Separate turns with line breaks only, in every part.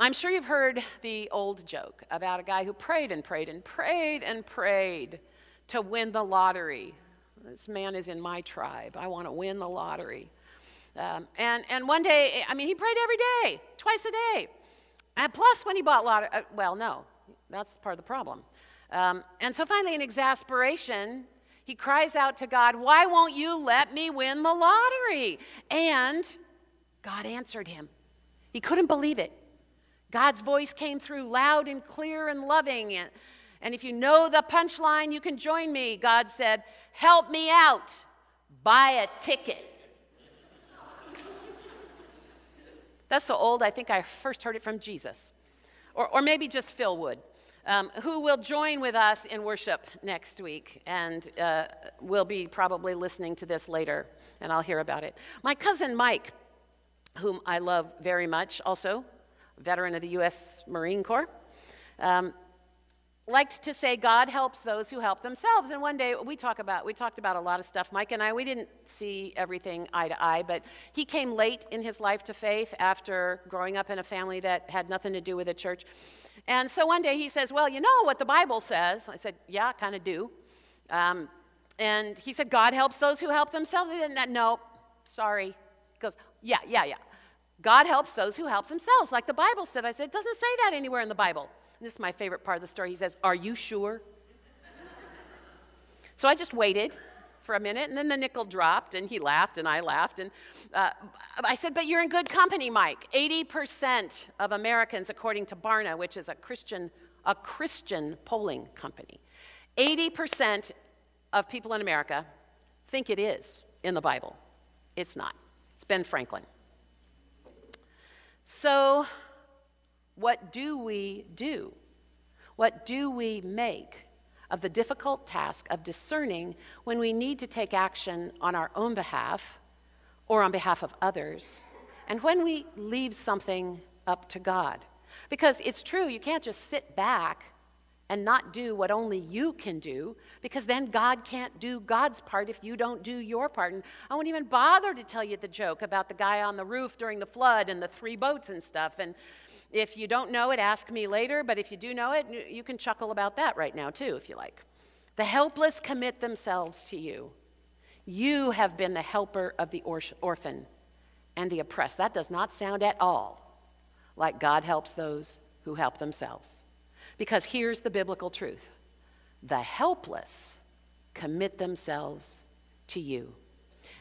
I'm sure you've heard the old joke about a guy who prayed and prayed and prayed and prayed to win the lottery. This man is in my tribe. I want to win the lottery. And one day, he prayed every day, twice a day. And plus when he bought lottery, no, that's part of the problem. And so finally, in exasperation, he cries out to God, "Why won't you let me win the lottery?" And God answered him. He couldn't believe it. God's voice came through loud and clear and loving. And if you know the punchline, you can join me. God said, "Help me out. Buy a ticket." That's so old, I think I first heard it from Jesus. Or maybe just Phil Wood, who will join with us in worship next week. And will be probably listening to this later, and I'll hear about it. My cousin Mike, whom I love very much also, veteran of the U.S. Marine Corps, liked to say God helps those who help themselves. And one day we talked about a lot of stuff. Mike and I, we didn't see everything eye to eye, but he came late in his life to faith after growing up in a family that had nothing to do with the church. And so one day he says, "Well, you know what the Bible says?" I said, "Yeah, I kind of do." And he said, "God helps those who help themselves." I said, "No, sorry." He goes, yeah. God helps those who help themselves, like the Bible said. I said, "It doesn't say that anywhere in the Bible." And this is my favorite part of the story. He says, "Are you sure?" So I just waited for a minute, and then the nickel dropped, and he laughed, and I laughed. And I said, "But you're in good company, Mike. 80% of Americans, according to Barna, which is a Christian polling company, 80% of people in America think it is in the Bible. It's not. It's Ben Franklin. So what do we do? What do we make of the difficult task of discerning when we need to take action on our own behalf or on behalf of others, and when we leave something up to God? Because it's true, you can't just sit back and not do what only you can do, because then God can't do God's part if you don't do your part. And I won't even bother to tell you the joke about the guy on the roof during the flood and the 3 boats and stuff. And if you don't know it, ask me later, but if you do know it, you can chuckle about that right now too, if you like. The helpless commit themselves to you. You have been the helper of the orphan and the oppressed. That does not sound at all like God helps those who help themselves. Because here's the biblical truth. The helpless commit themselves to you.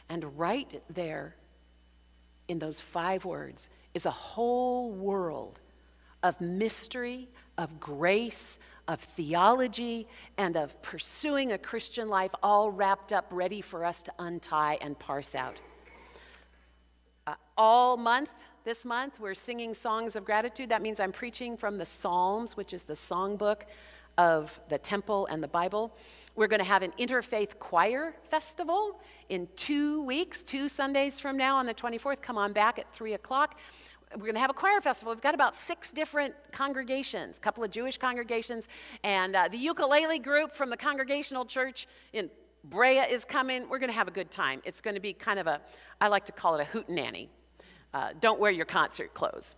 And right there in those 5 words is a whole world of mystery, of grace, of theology, and of pursuing a Christian life, all wrapped up, ready for us to untie and parse out. This month, we're singing songs of gratitude. That means I'm preaching from the Psalms, which is the songbook of the temple and the Bible. We're going to have an interfaith choir festival in 2 weeks, 2 Sundays from now on the 24th. Come on back at 3 o'clock. We're going to have a choir festival. We've got about 6 different congregations, a couple of Jewish congregations, and the ukulele group from the Congregational Church in Brea is coming. We're going to have a good time. It's going to be kind of I like to call it a hootenanny. Don't wear your concert clothes.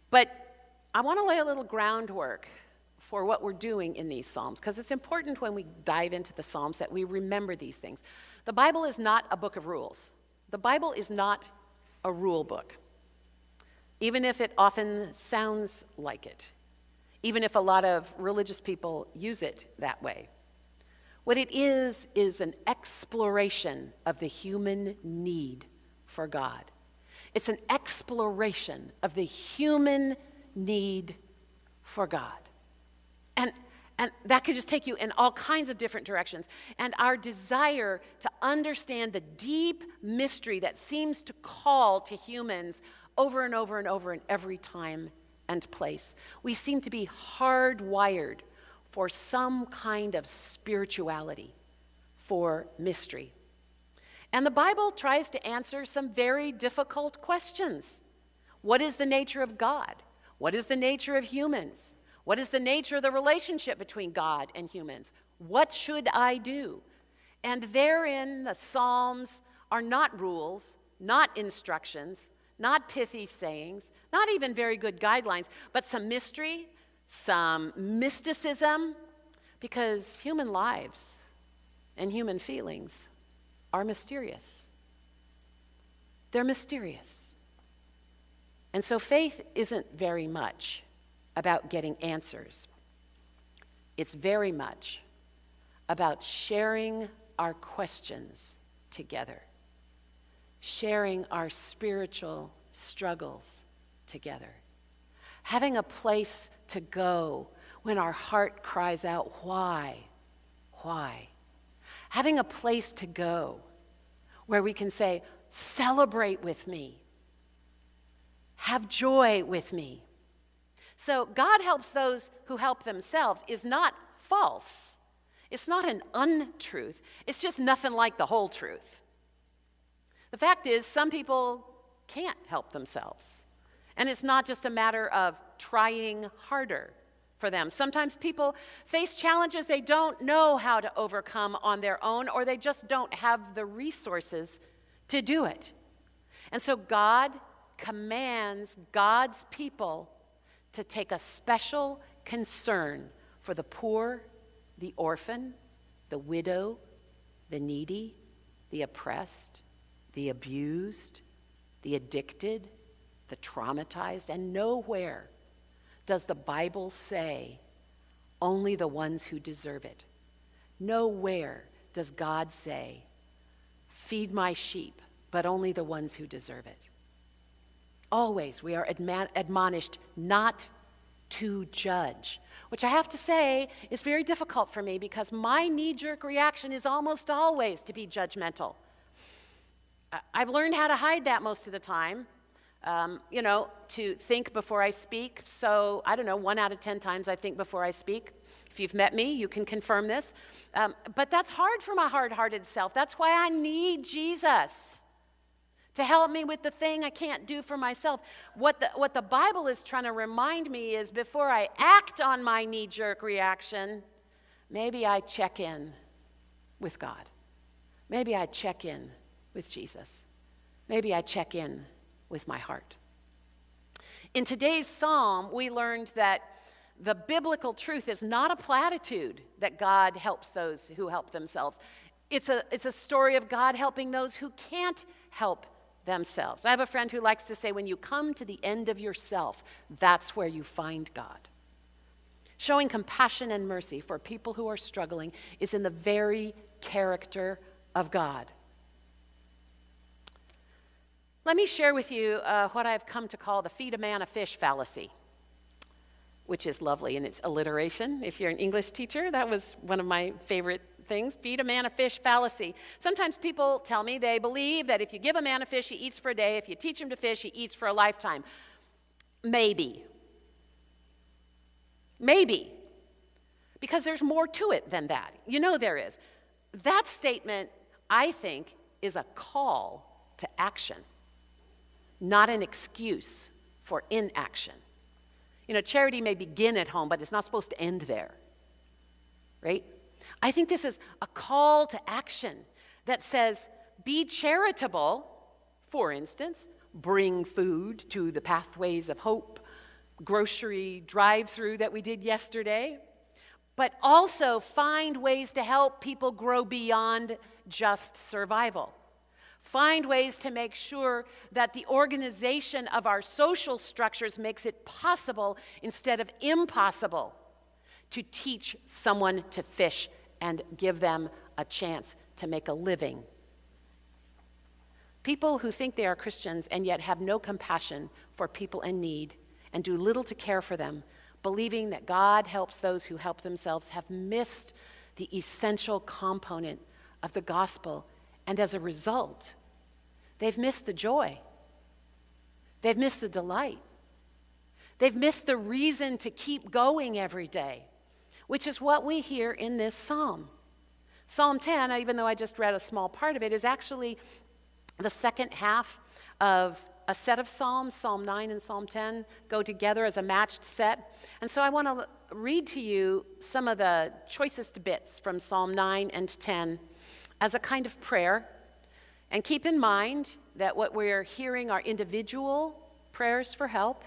But I want to lay a little groundwork for what we're doing in these Psalms, because it's important when we dive into the Psalms that we remember these things. The Bible is not a book of rules. The Bible is not a rule book, even if it often sounds like it, even if a lot of religious people use it that way. What it is an exploration of the human need for God. It's an exploration of the human need for God. And that could just take you in all kinds of different directions. And our desire to understand the deep mystery that seems to call to humans over and over and over in every time and place. We seem to be hardwired for some kind of spirituality, for mystery. And the Bible tries to answer some very difficult questions. What is the nature of God? What is the nature of humans? What is the nature of the relationship between God and humans? What should I do? And therein, the Psalms are not rules, not instructions, not pithy sayings, not even very good guidelines, but some mystery, some mysticism, because human lives and human feelings are mysterious. They're mysterious. And so faith isn't very much about getting answers. It's very much about sharing our questions together, sharing our spiritual struggles together, having a place to go when our heart cries out, why? Why? Having a place to go where we can say, celebrate with me, have joy with me. So God helps those who help themselves is not false. It's not an untruth. It's just nothing like the whole truth. The fact is, some people can't help themselves. And it's not just a matter of trying harder for them. Sometimes people face challenges they don't know how to overcome on their own, or they just don't have the resources to do it. And so God commands God's people to take a special concern for the poor, the orphan, the widow, the needy, the oppressed, the abused, the addicted, the traumatized, and nowhere does the Bible say only the ones who deserve it. Nowhere does God say, feed my sheep, but only the ones who deserve it. Always we are admonished not to judge, which I have to say is very difficult for me because my knee-jerk reaction is almost always to be judgmental. I've learned how to hide that most of the time, to think before I speak. So, 1 out of 10 times I think before I speak. If you've met me, you can confirm this. But that's hard for my hard-hearted self. That's why I need Jesus to help me with the thing I can't do for myself. What the Bible is trying to remind me is before I act on my knee-jerk reaction, maybe I check in with God. Maybe I check in with Jesus. Maybe I check in with my heart. In today's psalm, we learned that the biblical truth is not a platitude that God helps those who help themselves. It's a story of God helping those who can't help themselves. I have a friend who likes to say, when you come to the end of yourself, that's where you find God. Showing compassion and mercy for people who are struggling is in the very character of God. Let me share with you what I've come to call the feed a man a fish fallacy, which is lovely in its alliteration. If you're an English teacher, that was one of my favorite things, feed a man a fish fallacy. Sometimes people tell me they believe that if you give a man a fish, he eats for a day. If you teach him to fish, he eats for a lifetime. Maybe. Maybe. Because there's more to it than that. You know there is. That statement, I think, is a call to action, not an excuse for inaction. Charity may begin at home, but it's not supposed to end there, right? I think this is a call to action that says, be charitable, for instance, bring food to the Pathways of Hope grocery drive-through that we did yesterday, but also find ways to help people grow beyond just survival. Find ways to make sure that the organization of our social structures makes it possible instead of impossible to teach someone to fish and give them a chance to make a living. People who think they are Christians and yet have no compassion for people in need and do little to care for them, believing that God helps those who help themselves, have missed the essential component of the gospel. And as a result, they've missed the joy. They've missed the delight. They've missed the reason to keep going every day, which is what we hear in this psalm. Psalm 10, even though I just read a small part of it, is actually the second half of a set of psalms. Psalm 9 and Psalm 10 go together as a matched set. And so I want to read to you some of the choicest bits from Psalm 9 and 10 as a kind of prayer. And keep in mind that what we're hearing are individual prayers for help,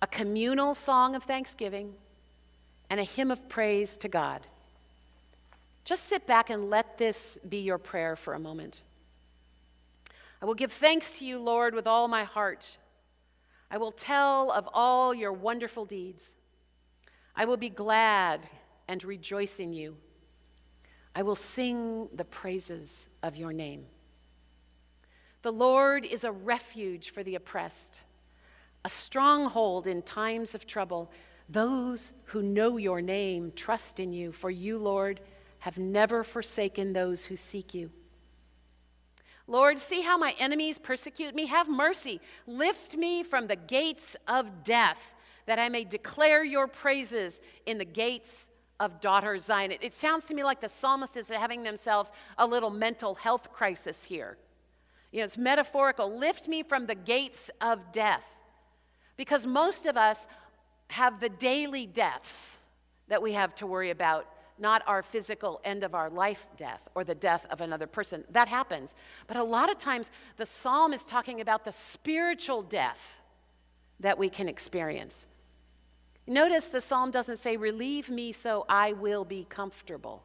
a communal song of thanksgiving, and a hymn of praise to God. Just sit back and let this be your prayer for a moment. I will give thanks to you, Lord, with all my heart. I will tell of all your wonderful deeds. I will be glad and rejoice in you. I will sing the praises of your name. The Lord is a refuge for the oppressed, a stronghold in times of trouble. Those who know your name trust in you, for you, Lord, have never forsaken those who seek you. Lord, see how my enemies persecute me. Have mercy. Lift me from the gates of death, that I may declare your praises in the gates of daughter Zion. It sounds to me like the psalmist is having themselves a little mental health crisis here. It's metaphorical. Lift me from the gates of death. Because most of us have the daily deaths that we have to worry about, not our physical end of our life death or the death of another person. That happens. But a lot of times the psalm is talking about the spiritual death that we can experience. Notice the psalm doesn't say, relieve me so I will be comfortable.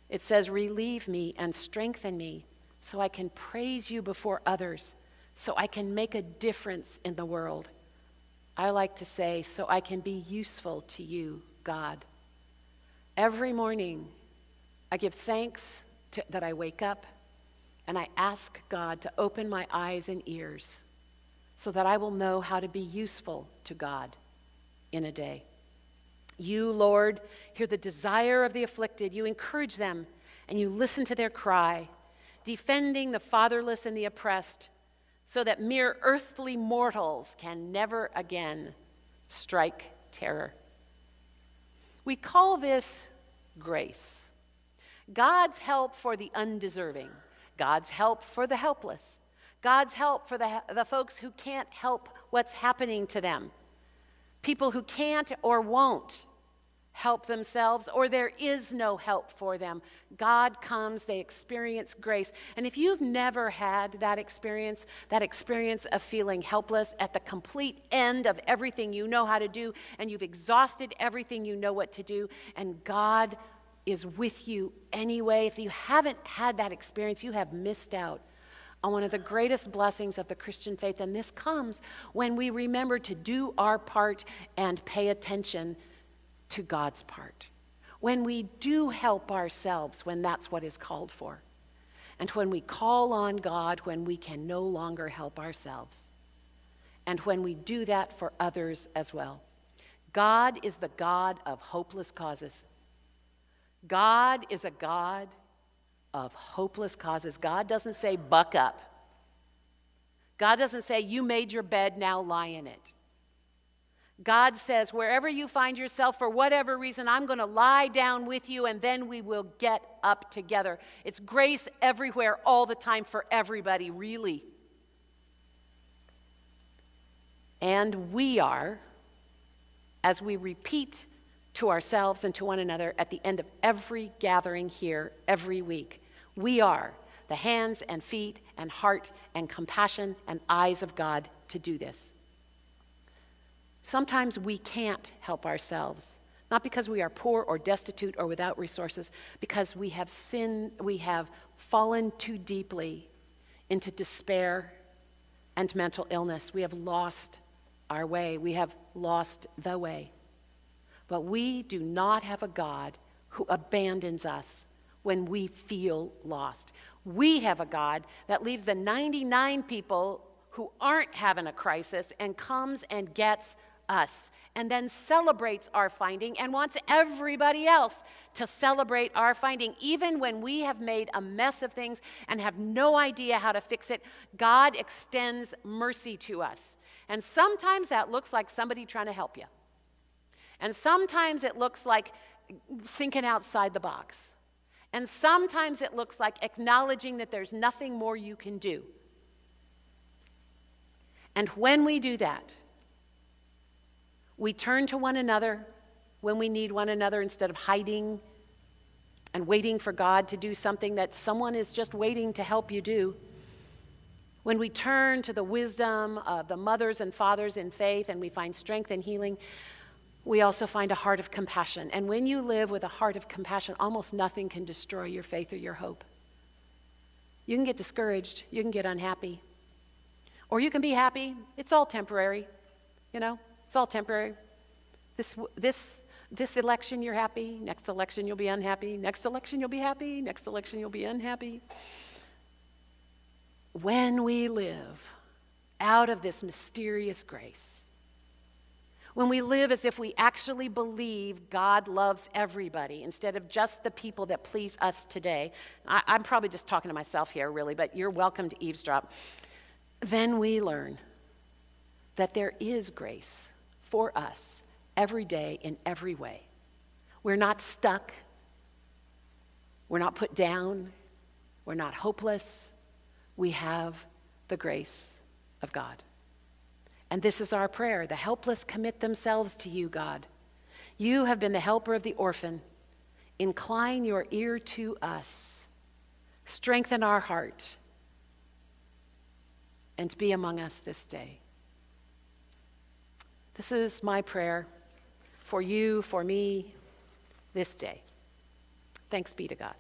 It says, relieve me and strengthen me so I can praise you before others, so I can make a difference in the world. I like to say, so I can be useful to you, God. Every morning, I give thanks that I wake up, and I ask God to open my eyes and ears so that I will know how to be useful to God in a day. You, Lord, hear the desire of the afflicted. You encourage them, and you listen to their cry, defending the fatherless and the oppressed, so that mere earthly mortals can never again strike terror. We call this grace. God's help for the undeserving. God's help for the helpless. God's help for the folks who can't help what's happening to them. People who can't or won't help themselves, or there is no help for them. God comes, they experience grace. And if you've never had that experience of feeling helpless at the complete end of everything you know how to do, and you've exhausted everything you know what to do, and God is with you anyway, if you haven't had that experience, you have missed out on one of the greatest blessings of the Christian faith. And this comes when we remember to do our part and pay attention to God's part. When we do help ourselves, when that's what is called for. And when we call on God when we can no longer help ourselves. And when we do that for others as well. God is the God of hopeless causes. God is a God of hopeless causes. God doesn't say, buck up. God doesn't say, you made your bed, now lie in it. God says, wherever you find yourself, for whatever reason, I'm going to lie down with you, and then we will get up together. It's grace everywhere, all the time, for everybody, really. And we are, as we repeat to ourselves and to one another at the end of every gathering here, every week, we are the hands and feet and heart and compassion and eyes of God to do this. Sometimes we can't help ourselves, not because we are poor or destitute or without resources, because we have sinned, we have fallen too deeply into despair and mental illness. We have lost our way. We have lost the way. But we do not have a God who abandons us when we feel lost. We have a God that leaves the 99 people who aren't having a crisis and comes and gets us, and then celebrates our finding and wants everybody else to celebrate our finding. Even when we have made a mess of things and have no idea how to fix it, God extends mercy to us. And sometimes that looks like somebody trying to help you. And sometimes it looks like thinking outside the box. And sometimes it looks like acknowledging that there's nothing more you can do. And when we do that, we turn to one another when we need one another instead of hiding and waiting for God to do something that someone is just waiting to help you do. When we turn to the wisdom of the mothers and fathers in faith and we find strength and healing, we also find a heart of compassion. And when you live with a heart of compassion, almost nothing can destroy your faith or your hope. You can get discouraged, you can get unhappy, or you can be happy. It's all temporary, it's all temporary. This election you're happy, next election you'll be unhappy, next election you'll be happy, next election you'll be unhappy. When we live out of this mysterious grace, when we live as if we actually believe God loves everybody instead of just the people that please us today, I'm probably just talking to myself here really, but you're welcome to eavesdrop, then we learn that there is grace for us every day in every way. We're not stuck. We're not put down. We're not hopeless. We have the grace of God. And this is our prayer. The helpless commit themselves to you, God. You have been the helper of the orphan. Incline your ear to us. Strengthen our heart. And be among us this day. This is my prayer for you, for me, this day. Thanks be to God.